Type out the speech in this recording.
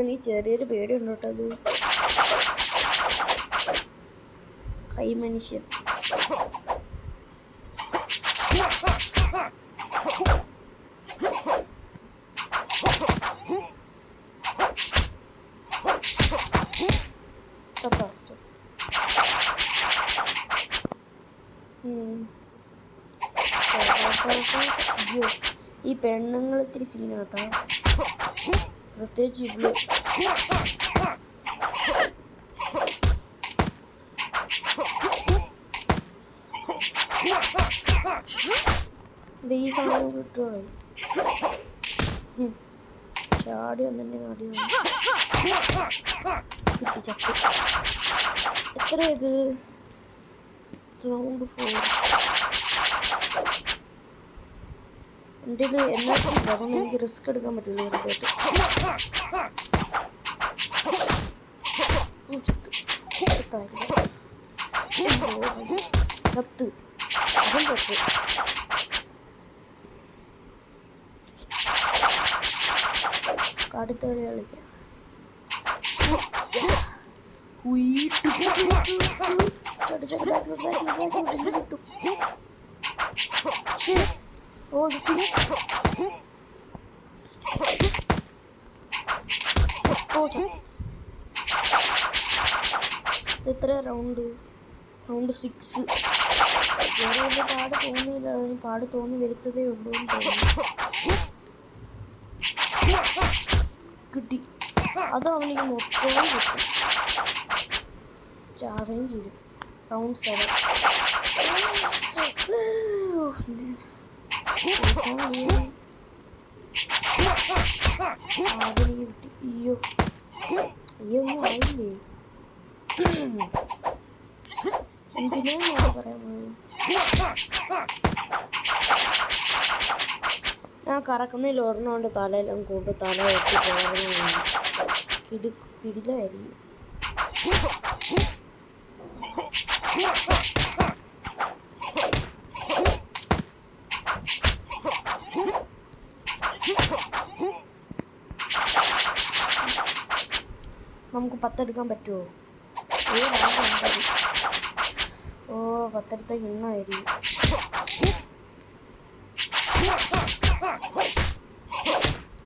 നീ ചെറിയൊരു പേടിയുണ്ട് കേട്ടോ അത്. കൈ മനുഷ്യൻ. ഈ പെണ്ണുങ്ങൾ ഇത്തിരി സീനാട്ടോ, പ്രത്യേകിച്ച് ഇവള്. ഈ സാധനം കിട്ടുമോ? ചാടി വന്നെ നാടി കിട്ടി ചട്ടി. എത്ര ഇത്? റൗണ്ട് 4. എൻ്റെ എല്ലാത്തിനും അതുകൊണ്ട് എനിക്ക് റിസ്ക് എടുക്കാൻ പറ്റില്ല വെറുതായിട്ട്. ചത്ത് അതും ചത്ത്. അടുത്ത കളി കളിക്കാം. എത്ര റൗണ്ട്? റൗണ്ട് 6. വേറെ വലിയ പാട് തോന്നിയില്ല. പാട് തോന്നി വരുത്തതേ ഉള്ളൂ എന്ന് തോന്നുന്നു. കിട്ടി. അത് അവനിക്ക് മൊത്തവും കിട്ടും. ചാവുകയും ചെയ്തു. റൗണ്ട് 7. അതിന് കിട്ടി. അയ്യോ ഒന്നും ആയില്ലേ? എന്തിനാണ് പറയാൻ പോയത്? ഞാൻ കറക്കുന്നതിൽ ഒരെണ്ണോണ്ട് തലയെല്ലാം കൊണ്ട് തല വെട്ടി കിടിലായിരിക്കും. നമുക്ക് 10 എടുക്കാൻ പറ്റുമോ? ഓ 10 എടുത്ത ഇന്നായിരിക്കും.